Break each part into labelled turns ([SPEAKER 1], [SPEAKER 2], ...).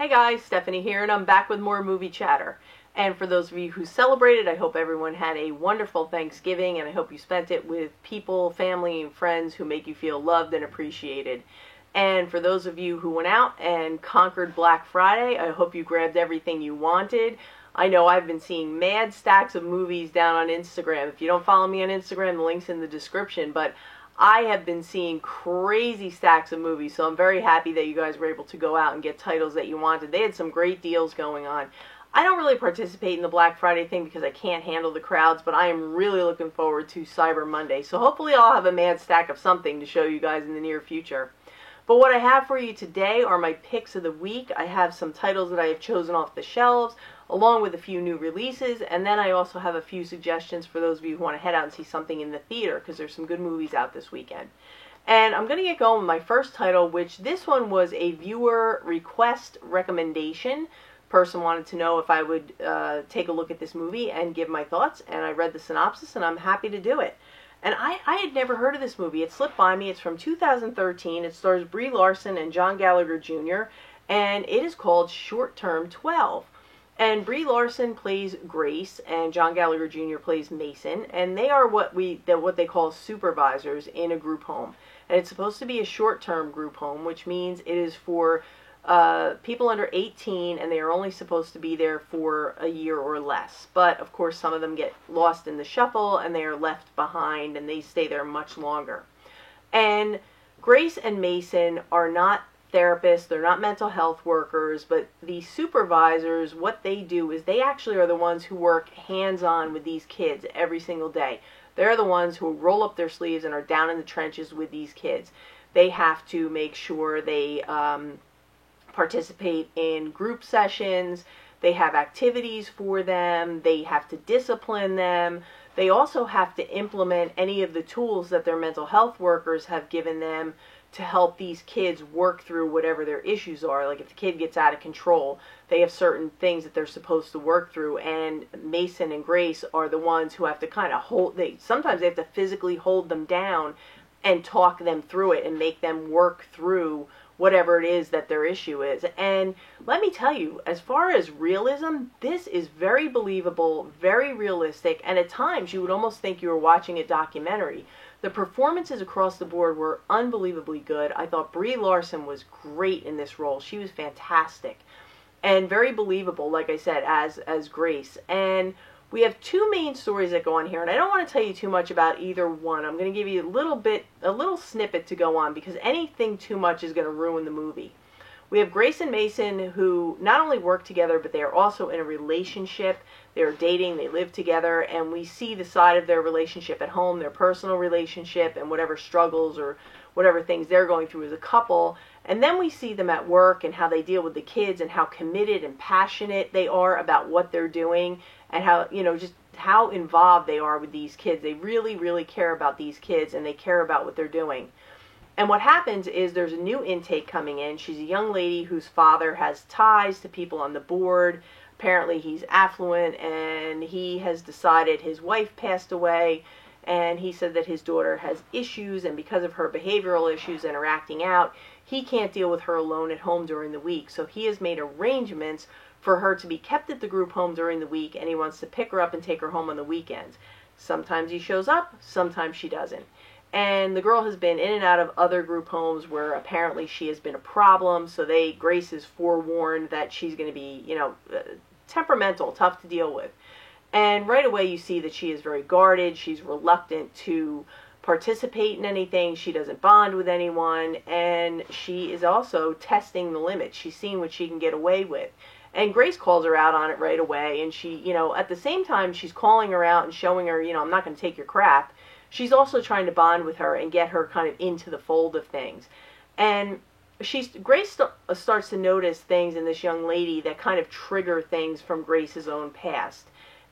[SPEAKER 1] Hi guys, Stephanie here, and I'm back with more movie chatter. And for those of you who celebrated, I hope everyone had a wonderful Thanksgiving, and I hope you spent it with people, family, and friends who make you feel loved and appreciated. And for those of you who went out and conquered Black Friday, I hope you grabbed everything you wanted. I know I've been seeing mad stacks of movies down on Instagram. If you don't follow me on Instagram, the link's in the description, but I have been seeing crazy stacks of movies, so I'm very happy that you guys were able to go out and get titles that you wanted. They had some great deals going on. I don't really participate in the Black Friday thing because I can't handle the crowds, but I am really looking forward to Cyber Monday. So hopefully I'll have a mad stack of something to show you guys in the near future. But what I have for you today are my picks of the week. I have some titles that I have chosen off the shelves, along with a few new releases, and then I also have a few suggestions for those of you who want to head out and see something in the theater, because there's some good movies out this weekend. And I'm going to get going with my first title, which this one was a viewer request recommendation. Person wanted to know if I would take a look at this movie and give my thoughts, and I read the synopsis, and I'm happy to do it. And I had never heard of this movie. It slipped by me. It's from 2013. It stars Brie Larson and John Gallagher Jr., and it is called Short Term 12. And Brie Larson plays Grace, and John Gallagher Jr. plays Mason, and they are what they call supervisors in a group home. And it's supposed to be a short-term group home, which means it is for people under 18, and they are only supposed to be there for a year or less. But, of course, some of them get lost in the shuffle, and they are left behind, and they stay there much longer. And Grace and Mason are not therapists, they're not mental health workers, but the supervisors, what they do is they actually are the ones who work hands-on with these kids every single day. They're the ones who roll up their sleeves and are down in the trenches with these kids. They have to make sure they participate in group sessions, they have activities for them, they have to discipline them, they also have to implement any of the tools that their mental health workers have given them to help these kids work through whatever their issues are. Like if the kid gets out of control, they have certain things that they're supposed to work through, and Mason and Grace are the ones who have to kind of sometimes they have to physically hold them down and talk them through it and make them work through whatever it is that their issue is. And let me tell you, as far as realism, this is very believable, very realistic, and at times you would almost think you were watching a documentary. The performances across the board were unbelievably good. I thought Brie Larson was great in this role. She was fantastic and very believable, like I said, as Grace. And we have two main stories that go on here, and I don't want to tell you too much about either one. I'm going to give you a little snippet to go on, because anything too much is going to ruin the movie. We have Grace and Mason, who not only work together, but they are also in a relationship. They're dating, they live together, and we see the side of their relationship at home, their personal relationship, and whatever struggles or whatever things they're going through as a couple. And then we see them at work and how they deal with the kids and how committed and passionate they are about what they're doing, and how, just how involved they are with these kids. They really, really care about these kids, and they care about what they're doing. And what happens is there's a new intake coming in. She's a young lady whose father has ties to people on the board. Apparently he's affluent, and he has decided his wife passed away, and he said that his daughter has issues, and because of her behavioral issues and her acting out, he can't deal with her alone at home during the week. So he has made arrangements for her to be kept at the group home during the week, and he wants to pick her up and take her home on the weekends. Sometimes he shows up, sometimes she doesn't. And the girl has been in and out of other group homes where apparently she has been a problem, so Grace is forewarned that she's going to be, temperamental, tough to deal with. And right away you see that she is very guarded, she's reluctant to participate in anything, she doesn't bond with anyone, and she is also testing the limits. She's seeing what she can get away with. And Grace calls her out on it right away, and she, at the same time she's calling her out and showing her, I'm not going to take your crap, she's also trying to bond with her and get her kind of into the fold of things. And Grace starts to notice things in this young lady that kind of trigger things from Grace's own past.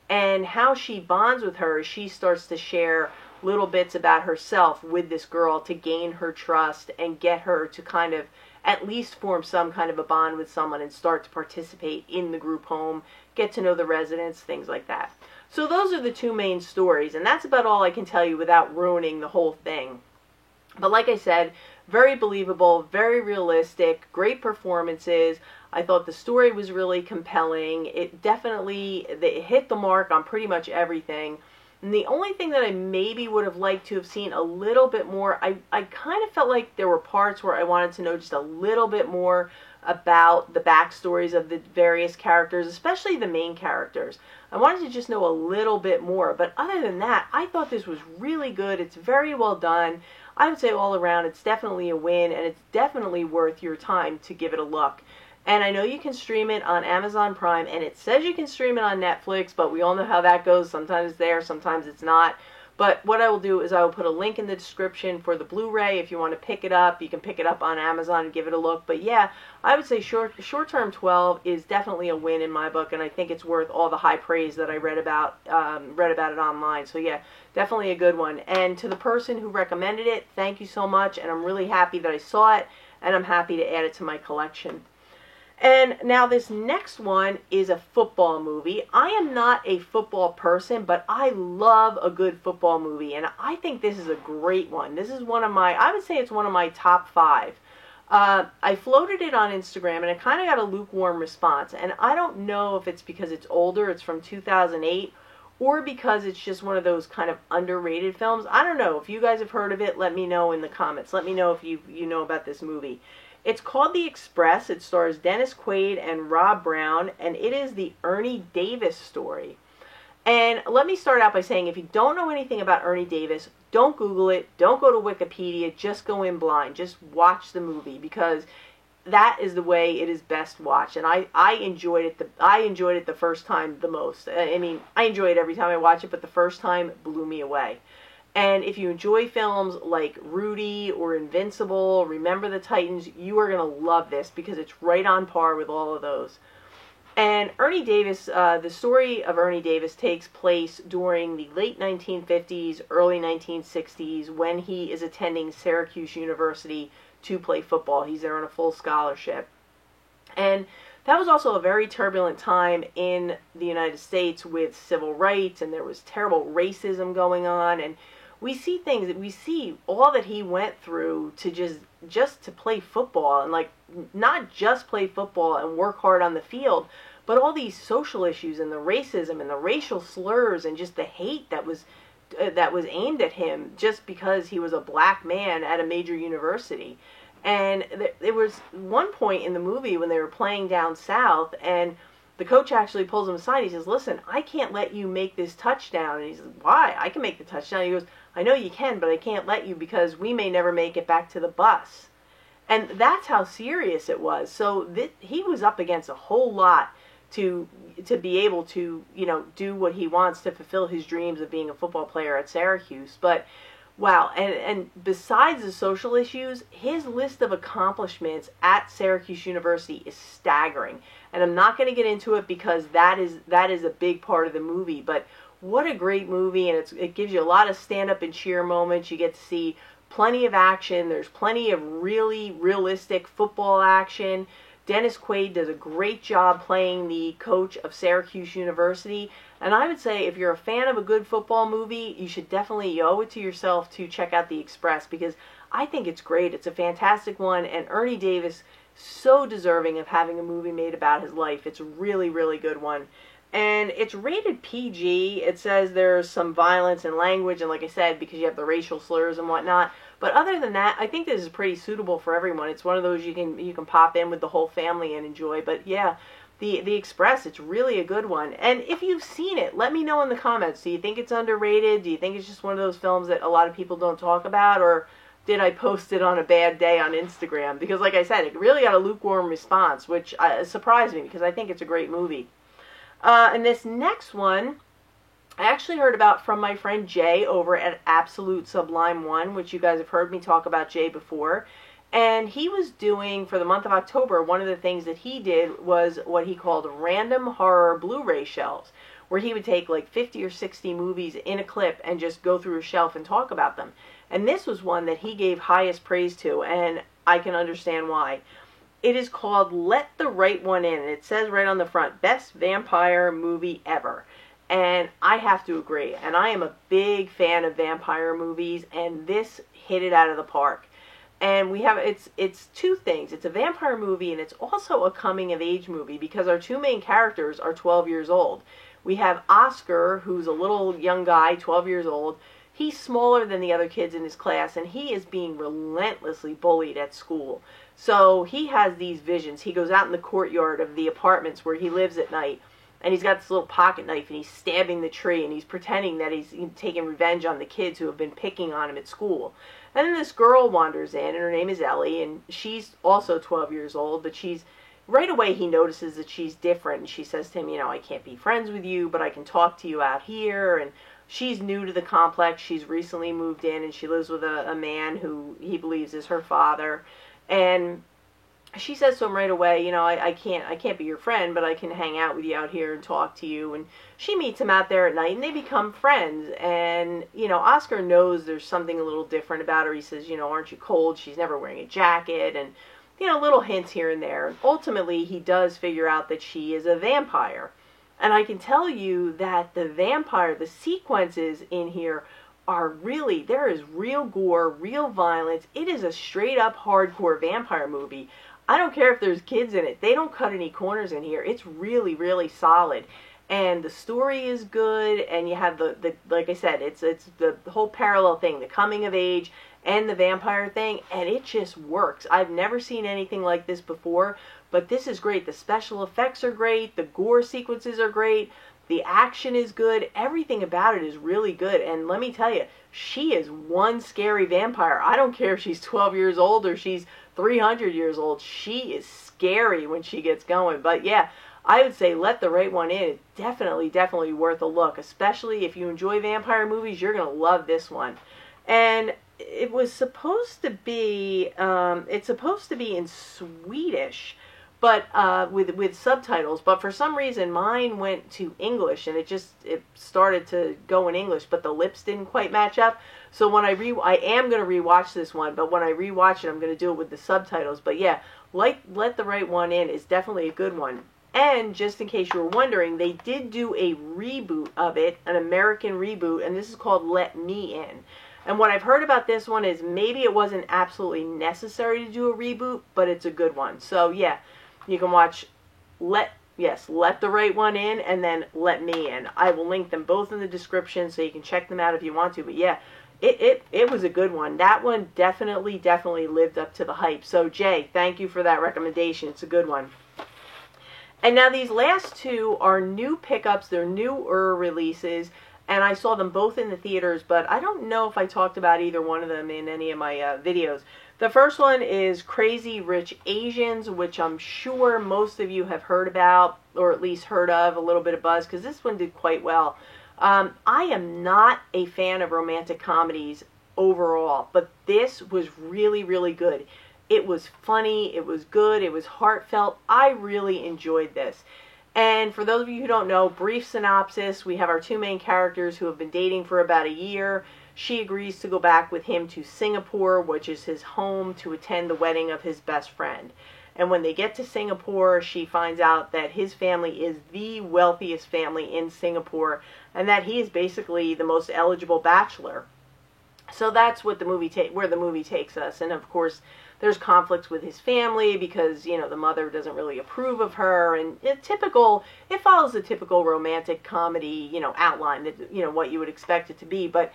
[SPEAKER 1] And how she bonds with her, she starts to share little bits about herself with this girl to gain her trust and get her to kind of at least form some kind of a bond with someone and start to participate in the group home, get to know the residents, things like that. So those are the two main stories, and that's about all I can tell you without ruining the whole thing. But like I said, very believable, very realistic, great performances. I thought the story was really compelling. It hit the mark on pretty much everything. And the only thing that I maybe would have liked to have seen a little bit more, I kind of felt like there were parts where I wanted to know just a little bit more about the backstories of the various characters, especially the main characters. I wanted to just know a little bit more, but other than that, I thought this was really good. It's very well done. I would say all around, it's definitely a win, and it's definitely worth your time to give it a look. And I know you can stream it on Amazon Prime, and it says you can stream it on Netflix, but we all know how that goes. Sometimes it's there, sometimes it's not. But what I will do is I will put a link in the description for the Blu-ray. If you want to pick it up, you can pick it up on Amazon and give it a look. But yeah, I would say Short Term 12 is definitely a win in my book, and I think it's worth all the high praise that I read about it online. So yeah, definitely a good one. And to the person who recommended it, thank you so much, and I'm really happy that I saw it, and I'm happy to add it to my collection. And now this next one is a football movie. I am not a football person, but I love a good football movie, and I think this is a great one. This is I would say it's one of my top 5. I floated it on Instagram, and it kind of got a lukewarm response, and I don't know if it's because it's older, it's from 2008, or because it's just one of those kind of underrated films. I don't know. If you guys have heard of it, let me know in the comments. Let me know if you know about this movie. It's called The Express. It stars Dennis Quaid and Rob Brown, and it is the Ernie Davis story. And let me start out by saying, if you don't know anything about Ernie Davis, don't Google it, don't go to Wikipedia, just go in blind. Just watch the movie, because that is the way it is best watched. And I enjoyed it the first time the most. I mean, I enjoy it every time I watch it, but the first time blew me away. And if you enjoy films like Rudy or Invincible, Remember the Titans, you are going to love this, because it's right on par with all of those. And Ernie Davis, the story of Ernie Davis takes place during the late 1950s, early 1960s, when he is attending Syracuse University to play football. He's there on a full scholarship. And that was also a very turbulent time in the United States with civil rights, and there was terrible racism going on, and we see all that he went through to just to play football, and like not just play football and work hard on the field, but all these social issues and the racism and the racial slurs and just the hate that was aimed at him just because he was a black man at a major university. And there was one point in the movie when they were playing down south, and the coach actually pulls him aside. He says, "Listen, I can't let you make this touchdown." And he says, "Why? I can make the touchdown." He goes, "I know you can, but I can't let you, because we may never make it back to the bus." And that's how serious it was. So he was up against a whole lot to be able to, do what he wants to fulfill his dreams of being a football player at Syracuse. But wow, and besides the social issues, his list of accomplishments at Syracuse University is staggering. And I'm not going to get into it, because that is a big part of the movie. But what a great movie, and it gives you a lot of stand-up and cheer moments. You get to see plenty of action. There's plenty of really realistic football action. Dennis Quaid does a great job playing the coach of Syracuse University. And I would say, if you're a fan of a good football movie, you owe it to yourself to check out The Express, because I think it's great. It's a fantastic one, and Ernie Davis, so deserving of having a movie made about his life. It's a really, really good one. And it's rated PG. It says there's some violence and language, and like I said, because you have the racial slurs and whatnot. But other than that, I think this is pretty suitable for everyone. It's one of those you can pop in with the whole family and enjoy. But yeah, the Express, it's really a good one. And if you've seen it, let me know in the comments. Do you think it's underrated? Do you think it's just one of those films that a lot of people don't talk about? Or did I post it on a bad day on Instagram? Because like I said, it really got a lukewarm response, which surprised me, because I think it's a great movie. And this next one, I actually heard about from my friend Jay over at Absolute Sublime One, which you guys have heard me talk about Jay before. And he was doing, for the month of October, one of the things that he did was what he called random horror Blu-ray shelves, where he would take like 50 or 60 movies in a clip and just go through a shelf and talk about them. And this was one that he gave highest praise to, and I can understand why. It is called Let the Right One In. It says right on the front, best vampire movie ever. And I have to agree. And I am a big fan of vampire movies, and this hit it out of the park. And we have, it's two things. It's a vampire movie, and it's also a coming of age movie, because our two main characters are 12 years old. We have Oscar, who's a little young guy, 12 years old. He's smaller than the other kids in his class, and he is being relentlessly bullied at school. So he has these visions. He goes out in the courtyard of the apartments where he lives at night, and he's got this little pocket knife, and he's stabbing the tree, and he's pretending that he's taking revenge on the kids who have been picking on him at school. And then this girl wanders in, and her name is Ellie, and she's also 12 years old, but right away he notices that she's different, and she says to him, I can't be friends with you, but I can talk to you out here. And she's new to the complex. She's recently moved in, and she lives with a man who he believes is her father. And she says to him right away, I can't be your friend, but I can hang out with you out here and talk to you. And she meets him out there at night, and they become friends. And, Oscar knows there's something a little different about her. He says, aren't you cold? She's never wearing a jacket, and, little hints here and there. And ultimately, he does figure out that she is a vampire. And I can tell you that the sequences in here are really, there is real gore, real violence. It is a straight up hardcore vampire movie. I don't care if there's kids in it. They don't cut any corners in here. It's really, really solid. And the story is good, and you have the like I said, it's the whole parallel thing, the coming of age and the vampire thing, and it just works. I've never seen anything like this before, but this is great. The special effects are great, the gore sequences are great, the action is good, everything about it is really good. And let me tell you, she is one scary vampire. I don't care if she's 12 years old or she's 300 years old. She is scary when she gets going. But yeah, I would say Let the Right One In. It's definitely worth a look. Especially if you enjoy vampire movies, you're going to love this one. And it was supposed to be, it's supposed to be in Swedish, but with subtitles. But for some reason, mine went to English, and it started to go in English, but the lips didn't quite match up. So when I am going to rewatch this one, but when I rewatch it, I'm going to do it with the subtitles. But yeah, Let the Right One In is definitely a good one. And just in case you were wondering, they did do a reboot of it, an American reboot, and this is called Let Me In. And what I've heard about this one is maybe it wasn't absolutely necessary to do a reboot, but it's a good one. So yeah, you can watch Let the Right One In, and then Let Me In. I will link them both in the description so you can check them out if you want to. But yeah, it was a good one. That one definitely lived up to the hype. So Jay, thank you for that recommendation. It's a good one. And now these last two are new pickups. They're newer releases, and I saw them both in the theaters, but I don't know if I talked about either one of them in any of my videos. The first one is Crazy Rich Asians, which I'm sure most of you have heard about, or at least heard of, a little bit of buzz, because this one did quite well. I am not a fan of romantic comedies overall, but this was really good. It was funny, it was good, it was heartfelt. I really enjoyed this. And for those of you who don't know, brief synopsis, we have our two main characters who have been dating for about a year. She agrees to go back with him to Singapore, which is his home, to attend the wedding of his best friend. And when they get to Singapore, she finds out that his family is the wealthiest family in Singapore, and that he is basically the most eligible bachelor. So that's what where the movie takes us. And of course, there's conflicts with his family because, the mother doesn't really approve of her, and it follows the typical romantic comedy, outline that, what you would expect it to be. But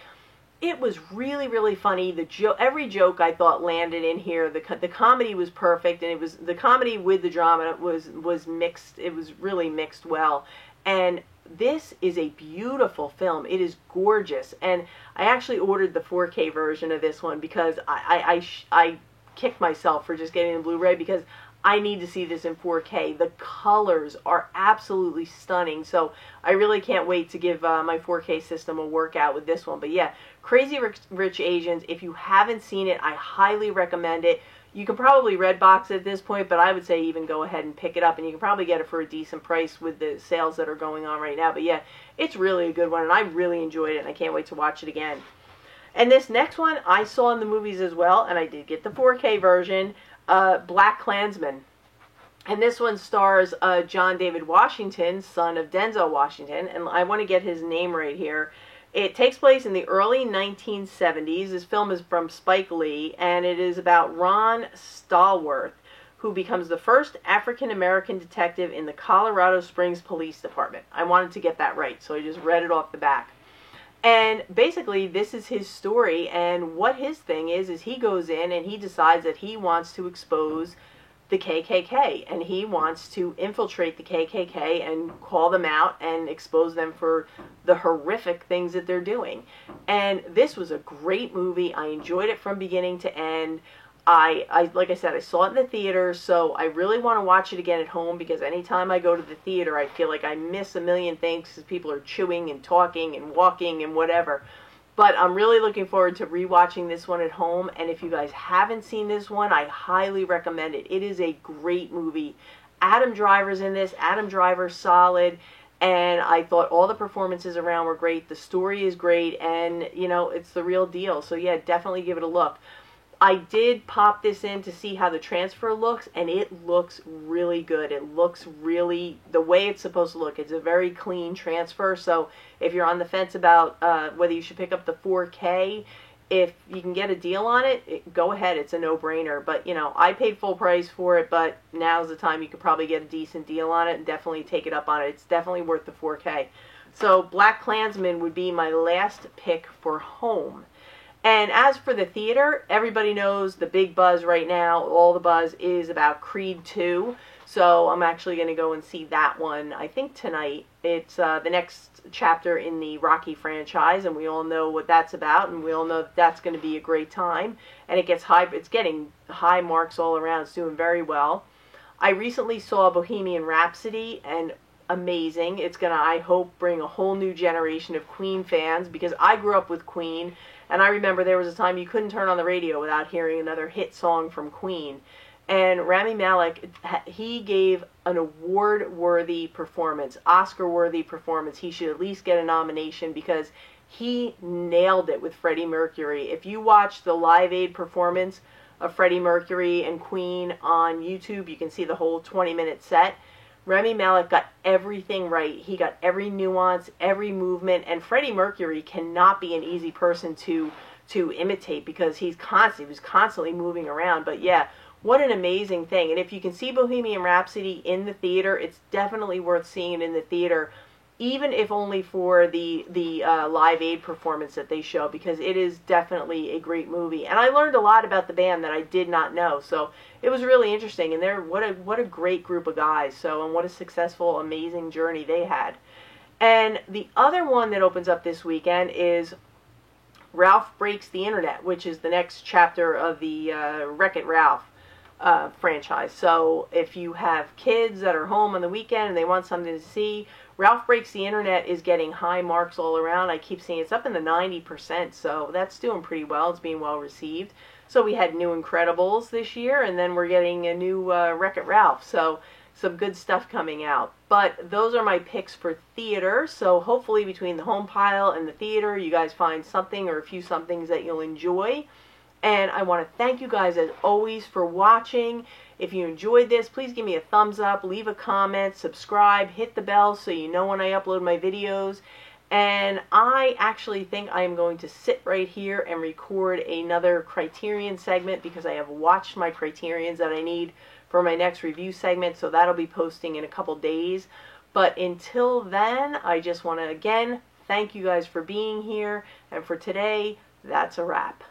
[SPEAKER 1] it was really funny. Every joke I thought landed in here. The comedy was perfect, and the comedy with the drama was mixed. It was really mixed well. And this is a beautiful film. It is gorgeous. And I actually ordered the 4K version of this one because I kicked myself for just getting the Blu-ray, because I need to see this in 4K. The colors are absolutely stunning. So I really can't wait to give my 4K system a workout with this one. But yeah, Crazy Rich Asians, if you haven't seen it, I highly recommend it. You can probably Redbox it at this point, but I would say even go ahead and pick it up, and you can probably get it for a decent price with the sales that are going on right now. But yeah, it's really a good one, and I really enjoyed it, and I can't wait to watch it again. And this next one I saw in the movies as well, and I did get the 4K version, Black Klansman. And this one stars John David Washington, son of Denzel Washington, and I want to get his name right here. It takes place in the early 1970s. This film is from Spike Lee, and it is about Ron Stallworth, who becomes the first African-American detective in the Colorado Springs Police Department. I wanted to get that right, so I just read it off the back. And basically, this is his story, and what his thing is he goes in and he decides that he wants to expose the KKK, and he wants to infiltrate the KKK and call them out and expose them for the horrific things that they're doing. And this was a great movie. I enjoyed it from beginning to end. I like I said, I saw it in the theater, so I really want to watch it again at home, because anytime I go to the theater, I feel like I miss a million things because people are chewing and talking and walking and whatever. But I'm really looking forward to rewatching this one at home, and if you guys haven't seen this one, I highly recommend it. It is a great movie. Adam Driver's in this. Adam Driver's solid, and I thought all the performances around were great. The story is great, and, you know, it's the real deal. So, yeah, definitely give it a look. I did pop this in to see how the transfer looks, and it looks really good. It looks really the way it's supposed to look. It's a very clean transfer, so if you're on the fence about whether you should pick up the 4K, if you can get a deal on it, go ahead. It's a no-brainer. But, you know, I paid full price for it, but now's the time you could probably get a decent deal on it and definitely take it up on it. It's definitely worth the 4K. So BlacKkKlansman would be my last pick for home. And as for the theater, everybody knows the big buzz right now, all the buzz is about Creed 2. So I'm actually going to go and see that one, I think tonight. It's the next chapter in the Rocky franchise, and we all know what that's about, and we all know that that's going to be a great time. And it's getting high marks all around. It's doing very well. I recently saw Bohemian Rhapsody, and amazing. It's going to, I hope, bring a whole new generation of Queen fans, because I grew up with Queen. And I remember there was a time you couldn't turn on the radio without hearing another hit song from Queen. And Rami Malek, he gave an award-worthy performance, Oscar-worthy performance. He should at least get a nomination because he nailed it with Freddie Mercury. If you watch the Live Aid performance of Freddie Mercury and Queen on YouTube, you can see the whole 20-minute set. Rami Malek got everything right. He got every nuance, every movement, and Freddie Mercury cannot be an easy person to imitate because he was constantly moving around. But yeah, what an amazing thing. And if you can see Bohemian Rhapsody in the theater, it's definitely worth seeing it in the theater, even if only for the Live Aid performance that they show, because it is definitely a great movie. And I learned a lot about the band that I did not know, so it was really interesting. And what a great group of guys. So, and what a successful, amazing journey they had. And the other one that opens up this weekend is Ralph Breaks the Internet, which is the next chapter of the Wreck-It Ralph franchise. So if you have kids that are home on the weekend and they want something to see, Ralph Breaks the Internet is getting high marks all around. I keep seeing it's up in the 90%, so that's doing pretty well. It's being well received. So we had New Incredibles this year, and then we're getting a new Wreck-It Ralph. So some good stuff coming out. But those are my picks for theater. So hopefully between the home pile and the theater, you guys find something or a few somethings that you'll enjoy. And I want to thank you guys as always for watching. If you enjoyed this, please give me a thumbs up, leave a comment, subscribe, hit the bell so you know when I upload my videos. And I actually think I am going to sit right here and record another Criterion segment because I have watched my Criterions that I need for my next review segment, so that'll be posting in a couple days. But until then, I just want to again thank you guys for being here, and for today, that's a wrap.